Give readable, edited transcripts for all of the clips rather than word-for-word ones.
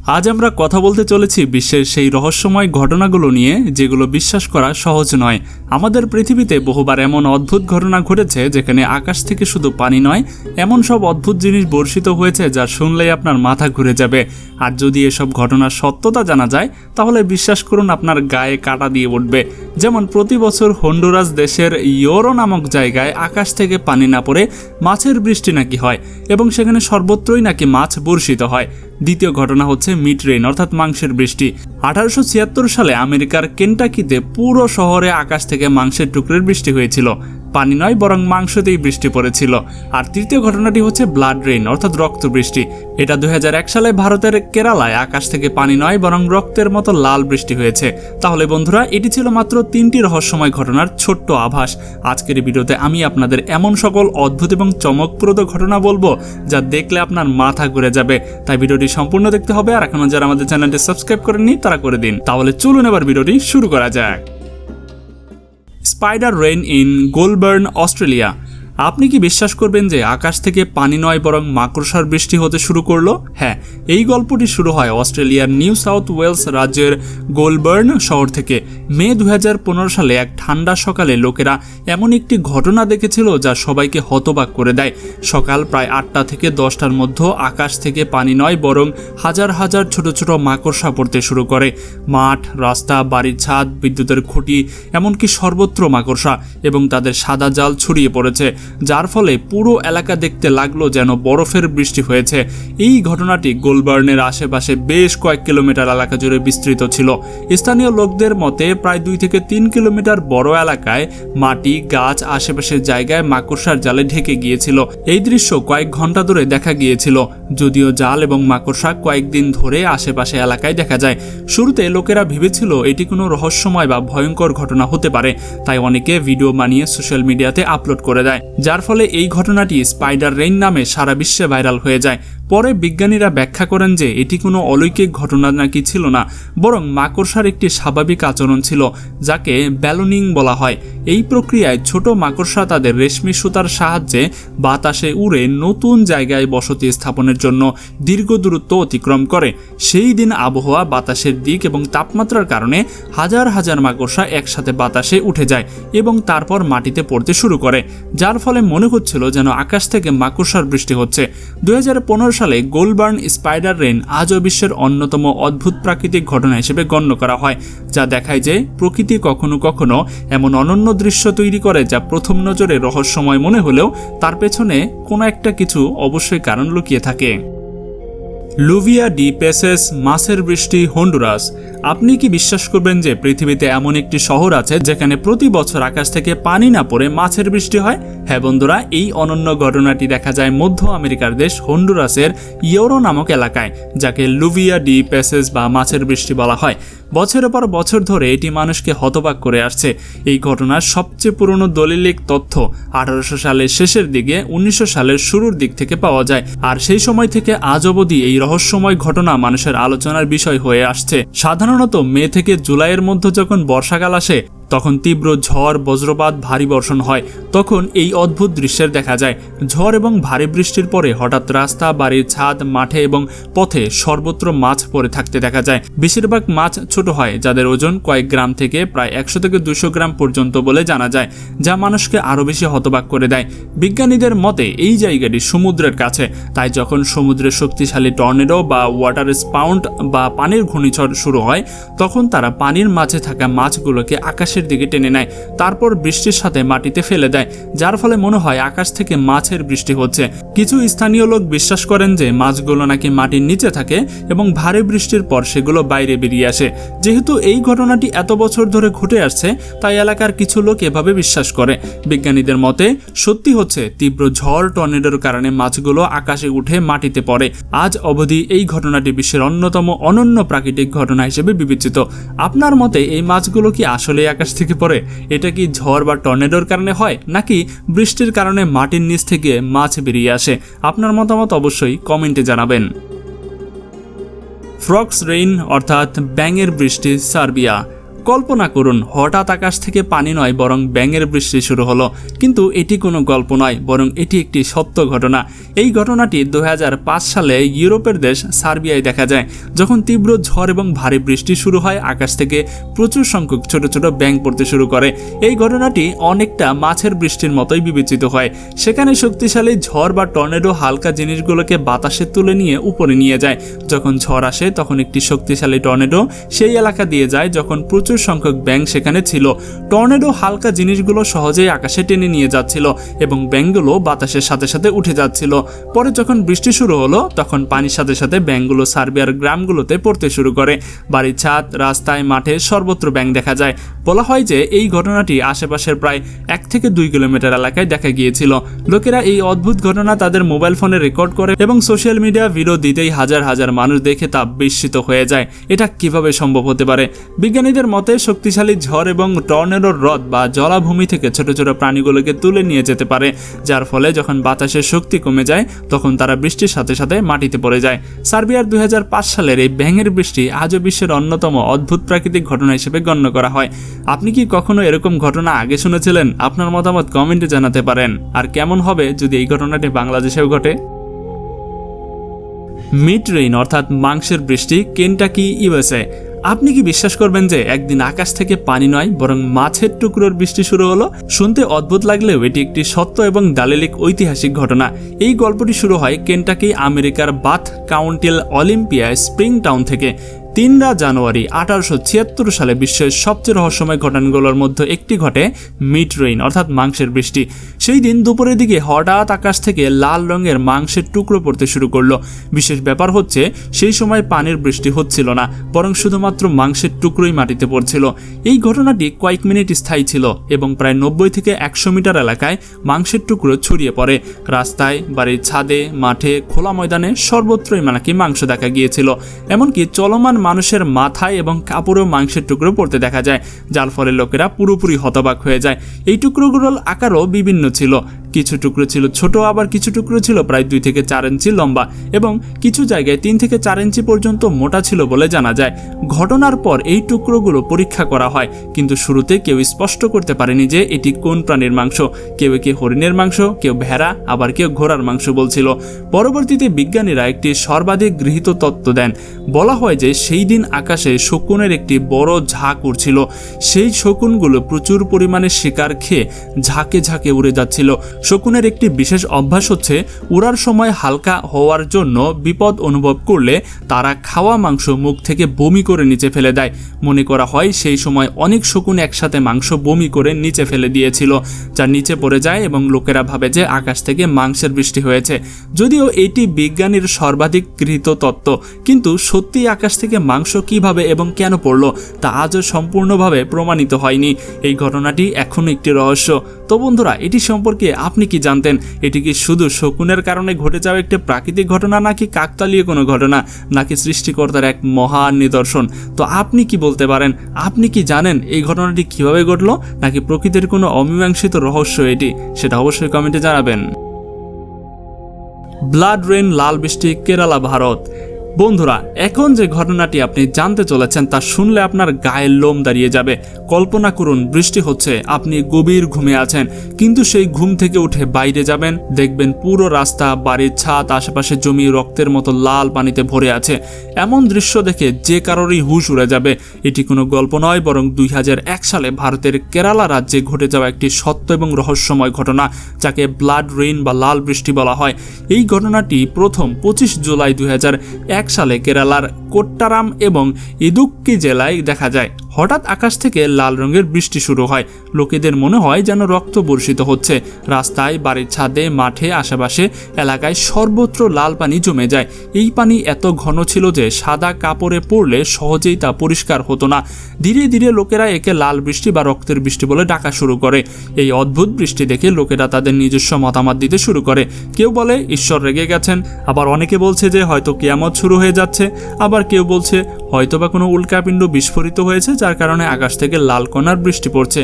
আজ আমরা কথা বলতে চলেছি বিশ্বের সেই রহস্যময় ঘটনাগুলো নিয়ে যেগুলো বিশ্বাস করা সহজ নয়। আমাদের পৃথিবীতে বহুবার এমন অদ্ভুত ঘটনা ঘটেছে যেখানে আকাশ থেকে শুধু পানি নয়, এমন সব অদ্ভুত জিনিস বর্ষিত হয়েছে যা শুনলেই আপনার মাথা ঘুরে যাবে। আর যদি এসব ঘটনার সত্যতা জানা যায় তাহলে বিশ্বাস করুন আপনার গায়ে কাঁটা দিয়ে উঠবে। যেমন প্রতি বছর হন্ডুরাস দেশের ইয়োরো নামক জায়গায় আকাশ থেকে পানি না পড়ে মাছের বৃষ্টি নাকি হয় এবং সেখানে সর্বত্রই নাকি মাছ বর্ষিত হয়। দ্বিতীয় ঘটনা হচ্ছে মিড রেইন অর্থাৎ মাংসের বৃষ্টি। 1876 সালে আমেরিকার কেন্টাকিতে পুরো শহরে আকাশ থেকে মাংসের টুকরোর বৃষ্টি হয়েছিল। পানি নয় বরং মাংসতেই বৃষ্টি পড়েছিল। আর তৃতীয় ঘটনাটি হচ্ছে ব্লাড রেইন অর্থাৎ রক্ত বৃষ্টি। এটা 2001 সালে ভারতের কেরালায় আকাশ থেকে পানি নয় বরং রক্তের মতো লাল বৃষ্টি হয়েছে। তাহলে বন্ধুরা, এটি ছিল মাত্র 3টি রহস্যময় ঘটনার ছোট্ট আভাস। আজকের ভিডিওতে আমি আপনাদের এমন সকল অদ্ভুত এবং চমকপ্রদ ঘটনা বলবো যা দেখলে আপনার মাথা ঘুরে যাবে। তাই ভিডিওটি সম্পূর্ণ দেখতে হবে। আর এখনো যারা আমাদের চ্যানেলটি সাবস্ক্রাইব করেননি তারা করে দিন। তাহলে চলুন এবার ভিডিওটি শুরু করা যাক। Spider rain in Goulburn, Australia. আপনি কি বিশ্বাস করবেন যে আকাশ থেকে পানি নয় বরং মাকড়সার বৃষ্টি হতে শুরু করলো? হ্যাঁ, এই গল্পটি শুরু হয় অস্ট্রেলিয়ার নিউ সাউথ ওয়েলস রাজ্যের গোলবার্ন শহর থেকে। মে 2015 সালে এক ঠান্ডা সকালে লোকেরা এমন একটি ঘটনা দেখেছিল যা সবাইকে হতবাক করে দেয়। সকাল প্রায় 8টা থেকে 10টার মধ্যে আকাশ থেকে পানি নয় বরং হাজার হাজার ছোট ছোট মাকড়সা পড়তে শুরু করে। মাঠ, রাস্তা, বাড়ির ছাদ, বিদ্যুতের খুঁটি, এমনকি সর্বত্র মাকড়সা এবং তাদের সাদা জাল ছড়িয়ে পড়েছে, যার ফলে পুরো এলাকা দেখতে লাগলো যেন বরফের বৃষ্টি হয়েছে। এই ঘটনাটি গোলবার্নের আশেপাশে বেশ কয়েক কিলোমিটার এলাকা জুড়ে বিস্তৃত ছিল। স্থানীয় লোকদের মতে প্রায় 2 থেকে 3 কিলোমিটার বড় এলাকায় মাটি, গাছ, আশেপাশের জায়গায় মাকড়সার জালে ঢেকে গিয়েছিল। এই দৃশ্য কয়েক ঘন্টা ধরে দেখা গিয়েছিল, যদিও জাল এবং মাকড়সা কয়েকদিন ধরে আশেপাশে এলাকায় দেখা যায়। শুরুতে লোকেরা ভেবেছিল এটি কোনো রহস্যময় বা ভয়ঙ্কর ঘটনা হতে পারে, তাই অনেকে ভিডিও বানিয়ে সোশ্যাল মিডিয়াতে আপলোড করে দেয়, যার ফলে এই ঘটনাটি স্পাইডার রেইন নামে সারা বিশ্বে ভাইরাল হয়ে যায়। পরে বিজ্ঞানীরা ব্যাখ্যা করেন যে এটি কোনো অলৌকিক ঘটনা নাকি ছিল না, বরং মাকড়সার একটি স্বাভাবিক আচরণ ছিল যাকে ব্যালুনিং বলা হয়। এই প্রক্রিয়ায় ছোট মাকড়সা তাদের রেশমি সুতার সাহায্যে বাতাসে উড়ে নতুন জায়গায় বসতি স্থাপনের জন্য দীর্ঘ দূরত্ব অতিক্রম করে। সেই দিন আবহাওয়া, বাতাসের দিক এবং তাপমাত্রার কারণে হাজার হাজার মাকড়সা একসাথে বাতাসে উঠে যায় এবং তারপর মাটিতে পড়তে শুরু করে, যার ফলে মনে হচ্ছিল যেন আকাশ থেকে মাকড়সার বৃষ্টি হচ্ছে। 2015 সালে গোলবার্ন স্পাইডার রেইন আজও বিশ্বের অন্যতম অদ্ভুত প্রাকৃতিক ঘটনা হিসেবে গণ্য করা হয়, যা দেখায় যে প্রকৃতি কখনো কখনো এমন অনন্য দৃশ্য তৈরি করে যা প্রথম নজরে রহস্যময় মনে হলেও তার পেছনে কোনো একটা কিছু অবশ্যই কারণ লুকিয়ে থাকে। লুভিয়া ডি পেসেস, মাছের বৃষ্টি, হন্ডুরাস। আপনি কি বিশ্বাস করবেন যে পৃথিবীতে এমন একটি শহর আছে যেখানে প্রতি বছর আকাশ থেকে পানি না পড়ে মাছের বৃষ্টি হয়? হ্যাঁ বন্ধুরা, এই অনন্য ঘটনাটি দেখা যায় মধ্য আমেরিকার দেশ হন্ডুরাসের ইয়োরো নামক এলাকায়, যাকে লুভিয়া ডি পেসেস বা মাছের বৃষ্টি বলা হয়। বছরের পর বছর ধরে এটি মানুষকে হতবাক করে আসছে। এই ঘটনার সবচেয়ে পুরনো দলিলিক তথ্য 1800 সালের শেষের দিকে 1900 সালের শুরুর দিক থেকে পাওয়া যায়। আর সেই সময় থেকে আজ অবধি এই রহস্যময় ঘটনা মানুষের আলোচনার বিষয় হয়ে আসছে। সাধারণত মে থেকে জুলাইয়ের মধ্যে যখন বর্ষাকাল আসে তখন তীব্র ঝড়, বজ্রপাত, ভারী বর্ষণ হয়। তখন এই অদ্ভুত দৃশ্যের দেখা যায়। ঝড় এবং ভারী বৃষ্টির পরে হঠাৎ রাস্তা, বাড়ির ছাদ, মাঠে এবং পথে সর্বত্র মাছ পড়ে থাকতে দেখা যায়। বেশিরভাগ মাছ ছোট হয়, যাদের ওজন কয়েক গ্রাম থেকে প্রায় 100 থেকে 200 গ্রাম পর্যন্ত বলে জানা যায়, যা মানুষকে আরও বেশি হতবাক করে দেয়। বিজ্ঞানীদের মতে এই জায়গাটি সমুদ্রের কাছে, তাই যখন সমুদ্রের শক্তিশালী টর্নেডো বা ওয়াটার স্পাউন্ড বা পানির ঘূর্ণিঝড় শুরু হয় তখন তারা পানির মাঝে থাকা মাছগুলোকে আকাশের দিকে টেনে নেয়, তারপর বৃষ্টির সাথে মাটিতে ফেলে দেয়, যার ফলে মনে হয় আকাশ থেকে মাছের বৃষ্টি হচ্ছে। কিছু স্থানীয় লোক বিশ্বাস করেন যে মাছগুলো নাকি মাটির নিচে থাকে এবং ভারী বৃষ্টির পর সেগুলো বাইরে বেরিয়ে আসে। যেহেতু এই ঘটনাটি এত বছর ধরে ঘটে আসছে তাই এলাকার কিছু লোক এভাবে বিশ্বাস করে। বিজ্ঞানীদের মতে সত্যি হচ্ছে তীব্র ঝড়, টর্নেডোর কারণে মাছগুলো আকাশে উঠে মাটিতে পড়ে। আজ অবধি এই ঘটনাটি বিশ্বের অন্যতম অনন্য প্রাকৃতিক ঘটনা হিসেবে বিবেচিত। আপনার মতে এই মাছগুলো কি আসলে আকাশ থেকে পড়ে? এটা কি ঝড় বা টর্নেডোর কারণে হয় নাকি বৃষ্টির কারণে মাটির নিচ থেকে মাছ বেরিয়ে আসে? আপনার মতামত অবশ্যই কমেন্টে জানাবেন। ফ্রগস রেইন অর্থাৎ ব্যাঙের বৃষ্টি, সার্বিয়া। কল্পনা করুন হঠাৎ আকাশ থেকে পানি নয় বরং ব্যাঙের বৃষ্টি শুরু হলো। কিন্তু এটি কোনো গল্প নয়, বরং এটি একটি সত্য ঘটনা। এই ঘটনাটি 2005 সালে ইউরোপের দেশ সার্বিয়ায় দেখা যায়। যখন তীব্র ঝড় এবং ভারী বৃষ্টি শুরু হয়, আকাশ থেকে প্রচুর সংখ্যক ছোট ছোট ব্যাঙ পড়তে শুরু করে। এই ঘটনাটি অনেকটা মাছের বৃষ্টির মতোই বিবেচিত হয়। সেখানে শক্তিশালী ঝড় বা টর্নেডো হালকা জিনিসগুলোকে বাতাসে তুলে নিয়ে উপরে নিয়ে যায়। যখন ঝড় আসে তখন একটি শক্তিশালী টর্নেডো সেই এলাকা দিয়ে যায় যখন প্রচুর সংখ্যক ব্যাঙ সেখানে ছিল। টর্নেডো হালকা জিনিসগুলো সহজেই আকাশে টেনে নিয়ে যাচ্ছিল এবং ব্যাঙগুলো বাতাসের সাথে সাথে উঠে যাচ্ছিল। পরে যখন বৃষ্টি শুরু হলো তখন পানির সাথে সাথে ব্যাঙগুলো সার্বিয়ার গ্রামগুলোতে পড়তে শুরু করে। বাড়ির ছাদ, রাস্তায়, মাঠে সর্বত্র ব্যাঙ দেখা যায়। বলা হয় যে এই ঘটনাটি আশেপাশের প্রায় 1 থেকে 2 কিলোমিটার এলাকায় দেখা গিয়েছিল। লোকেরা এই অদ্ভুত ঘটনা তাদের মোবাইল ফোনে রেকর্ড করে এবং সোশ্যাল মিডিয়া ভিডিও দিতেই হাজার হাজার মানুষ দেখে তা বিস্মিত হয়ে যায়। এটা কিভাবে সম্ভব হতে পারে? বিজ্ঞানীদের মতে শক্তিশালী ঝড় এবং টর্নেডোর রথ বা জলাভূমি থেকে ছোট ছোট প্রাণীগুলোকে তুলে নিয়ে যেতে পারে, যার ফলে যখন বাতাসের শক্তি কমে যায় তখন তারা বৃষ্টির সাথে সাথে মাটিতে পড়ে যায়। সার্বিয়ার 2005 সালের এই ব্যাঙের বৃষ্টি আজও বিশ্বের অন্যতম অদ্ভুত প্রাকৃতিক ঘটনা হিসেবে গণ্য করা হয়। আপনি কি কখনো এরকম ঘটনা আগে শুনেছিলেন? আপনার মতামত কমেন্টে জানাতে পারেন। আর কেমন হবে যদি এই ঘটনাটি বাংলাদেশেও ঘটে? মিড রেইন অর্থাৎ মাংসের বৃষ্টি, কেনটাকি, ইউএসএ। আপনি কি বিশ্বাস করবেন যে একদিন আকাশ থেকে পানি নয় বরং মাছের টুকরোর বৃষ্টি শুরু হলো? শুনতে অদ্ভুত লাগলেও এটি একটি সত্য এবং দালিলিক ঐতিহাসিক ঘটনা। এই গল্পটি শুরু হয় কেনটাকি আমেরিকার বাথ কাউন্টির অলিম্পিয়া স্প্রিং টাউন থেকে। 3 জানুয়ারি 1876 সালে বিশ্বের সবচেয়ে রহস্যময় ঘটনাগুলোর মধ্যে একটি ঘটে মিড রেইন অর্থাৎ মাংসের বৃষ্টি। সেই দিন দুপুরের দিকে হঠাৎ আকাশ থেকে লাল রঙের মাংসের টুকরো পড়তে শুরু করলো। বিশেষ ব্যাপার হচ্ছে সেই সময় পানির বৃষ্টি হচ্ছিল না, বরং শুধুমাত্র মাংসের টুকরোই মাটিতে পড়ছিল। এই ঘটনাটি কয়েক মিনিট স্থায়ী ছিল এবং প্রায় 90 থেকে 100 মিটার এলাকায় মাংসের টুকরো ছড়িয়ে পড়ে। রাস্তায়, বাড়ির ছাদে, মাঠে, খোলা ময়দানে সর্বত্রই নাকি মাংস দেখা গিয়েছিল। এমনকি চলমান মানুষের মাথায় এবং কাপড়েও মাংসের টুকরো পড়তে দেখা যায়, যার ফলে লোকেরা পুরোপুরি হতবাক হয়ে যায়। এই টুকরোগুলোর আকারও বিভিন্ন ছিল। কিছু টুকরো ছিল ছোট, আবার কিছু টুকরো ছিল প্রায় 2 থেকে 4 ইঞ্চি লম্বা এবং কিছু জায়গায় 3 থেকে 4 ইঞ্চি পর্যন্ত মোটা ছিল বলে জানা যায়। ঘটনার পর এই টুকরোগুলো পরীক্ষা করা হয়, কিন্তু শুরুতে কেউ স্পষ্ট করতে পারেনি যে এটি কোন প্রাণীর মাংস। কেউ হরিণের মাংস, কেউ ভেড়া, আবার কেউ ঘোড়ার মাংস বলছিল। পরবর্তীতে বিজ্ঞানীরা একটি সর্বাধিক গৃহীত তত্ত্ব দেন। বলা হয় যে সেই দিন আকাশে শকুনের একটি বড় ঝাঁক উড়ছিল। সেই শকুনগুলো প্রচুর পরিমাণে শিকার খেয়ে ঝাঁকে ঝাঁকে উড়ে যাচ্ছিল। শকুনের একটি বিশেষ অভ্যাস হচ্ছে উড়ার সময় হালকা হওয়ার জন্য বিপদ অনুভব করলে তারা খাওয়া মাংস মুখ থেকে বমি করে নিচে ফেলে দেয়। মনে করা হয় সেই সময় অনেক শকুন একসাথে মাংস বমি করে নিচে ফেলে দিয়েছিল, যা নিচে পড়ে যায় এবং লোকেরা ভাবে যে আকাশ থেকে মাংসের বৃষ্টি হয়েছে। যদিও এটি বিজ্ঞানীর সর্বাধিক গৃহীত তত্ত্ব, কিন্তু সত্যি আকাশ থেকে মাংস কিভাবে এবং কেন পড়লো তা আজও সম্পূর্ণভাবে প্রমাণিত হয়নি। এই ঘটনাটি এখনো একটি রহস্য। তো বন্ধুরা, এটি সম্পর্কে আপনি কি জানতেন? এটি কি শুধু শকুনের কারণে ঘটে যাওয়া একটি প্রাকৃতিক ঘটনা, নাকি কাকতালীয় কোনো ঘটনা, নাকি সৃষ্টিকর্তার এক মহান নিদর্শন? তো আপনি কি বলতে পারেন? আপনি কি জানেন এই ঘটনাটি কিভাবে ঘটলো, নাকি প্রকৃতির কোনো অমীমাংসিত রহস্য এটি? সেটা অবশ্যই কমেন্টে জানাবেন। ব্লাড রেইন, লাল বৃষ্টি, কেরালা, ভারত। বন্ধুরা, এখন যে ঘটনাটি আপনি জানতে চলেছেন তা শুনলে আপনার গায়ের লোম দাঁড়িয়ে যাবে। কল্পনা করুন বৃষ্টি হচ্ছে, আপনি গভীর ঘুমে আছেন, কিন্তু সেই ঘুম থেকে উঠে বাইরে যাবেন, দেখবেন পুরো রাস্তা, বাড়ির ছাদ, আশেপাশে জমি রক্তের মতো লাল পানিতে ভরে আছে। এমন দৃশ্য দেখে যে কারোরই হুঁশ উড়ে যাবে। এটি কোনো গল্প নয়, বরং 2001 সালে ভারতের কেরালা রাজ্যে ঘটে যাওয়া একটি সত্য এবং রহস্যময় ঘটনা, যাকে ব্লাড রেইন বা লাল বৃষ্টি বলা হয়। এই ঘটনাটি প্রথম 25 জুলাই 2001 সালে কেরালার কোট্টারাম এবং ইদুক্কি জেলায় দেখা যায়। হঠাৎ আকাশ থেকে লাল রঙের বৃষ্টি শুরু হয়। লোকেদের মনে হয় যেন রক্ত বর্ষিত হচ্ছে। রাস্তায়, বাড়ির ছাদে, মাঠে, আশেপাশে এলাকায় সর্বত্র লাল পানি জমে যায়। এই পানি এত ঘন ছিল যে সাদা কাপড়ে পড়লে সহজেই তা পরিষ্কার হতো না। ধীরে ধীরে লোকেরা একে লাল বৃষ্টি বা রক্তের বৃষ্টি বলে ডাকা শুরু করে। এই অদ্ভুত বৃষ্টি দেখে লোকেরা তাদের নিজস্ব মতামত দিতে শুরু করে। কেউ বলে ঈশ্বর রেগে গেছেন, আবার অনেকে বলছে যে হয়তো কিয়ামত শুরু হয়ে যাচ্ছে, আবার কেউ বলছে হয়তোবা কোনো উল্কাপিণ্ড বিস্ফোরিত হয়েছে, যার কারণে আকাশ থেকে লাল কণার বৃষ্টি পড়ছে।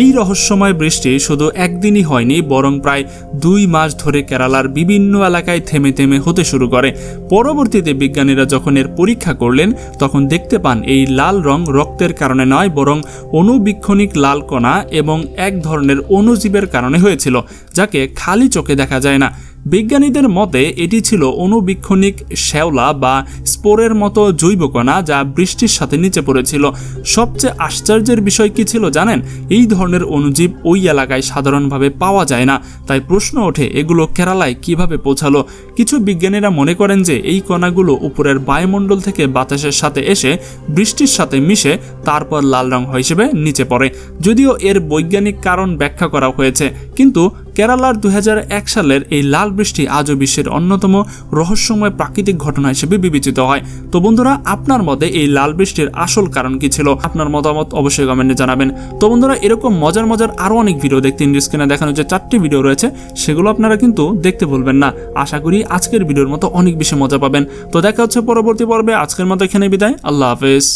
এই রহস্যময় বৃষ্টি শুধু একদিনই হয়নি, বরং প্রায় 2 মাস ধরে কেরালার বিভিন্ন এলাকায় থেমে থেমে হতে শুরু করে। পরবর্তীতে বিজ্ঞানীরা যখন এর পরীক্ষা করলেন, তখন দেখতে পান এই লাল রং রক্তের কারণে নয়, বরং অণুবীক্ষণিক লাল কণা এবং এক ধরনের অণুজীবের কারণে হয়েছিল, যাকে খালি চোখে দেখা যায় না। বিজ্ঞানীদের মতে এটি ছিল অণুবীক্ষণিক শ্যাওলা বা স্পোরের মতো জৈব কণা, যা বৃষ্টির সাথে নিচে পড়েছিল। সবচেয়ে আশ্চর্যের বিষয় কি ছিল জানেন? এই ধরনের অণুজীব ওই এলাকায় সাধারণভাবে পাওয়া যায় না। তাই প্রশ্ন ওঠে, এগুলো কেরালায় কিভাবে পৌঁছালো? কিছু বিজ্ঞানীরা মনে করেন যে এই কণাগুলো উপরের বায়ুমণ্ডল থেকে বাতাসের সাথে এসে বৃষ্টির সাথে মিশে তারপর লাল রং হিসেবে নিচে পড়ে। যদিও এর বৈজ্ঞানিক কারণ ব্যাখ্যা করা হয়েছে, কিন্তু কেরালার 2001 সালের এই লাল বৃষ্টি আজও বিশ্বের অন্যতম রহস্যময় প্রাকৃতিক ঘটনা হিসেবে বিবেচিত হয়। তো বন্ধুরা, আপনার মতে এই লাল বৃষ্টির আসল কারণ কি ছিল? আপনার মতামত অবশ্যই কমেন্টে জানাবেন। তো বন্ধুরা, এরকম মজার আরও অনেক ভিডিও দেখতে স্ক্রিনে দেখানো যে 4টি ভিডিও রয়েছে, সেগুলো আপনারা কিন্তু দেখতে ভুলবেন না। আশা করি আজকের ভিডিওর মতো অনেক বেশি মজা পাবেন। তো দেখা হচ্ছে পরবর্তী পর্বে। আজকের মতো এখানে বিদায়। আল্লাহ হাফেজ।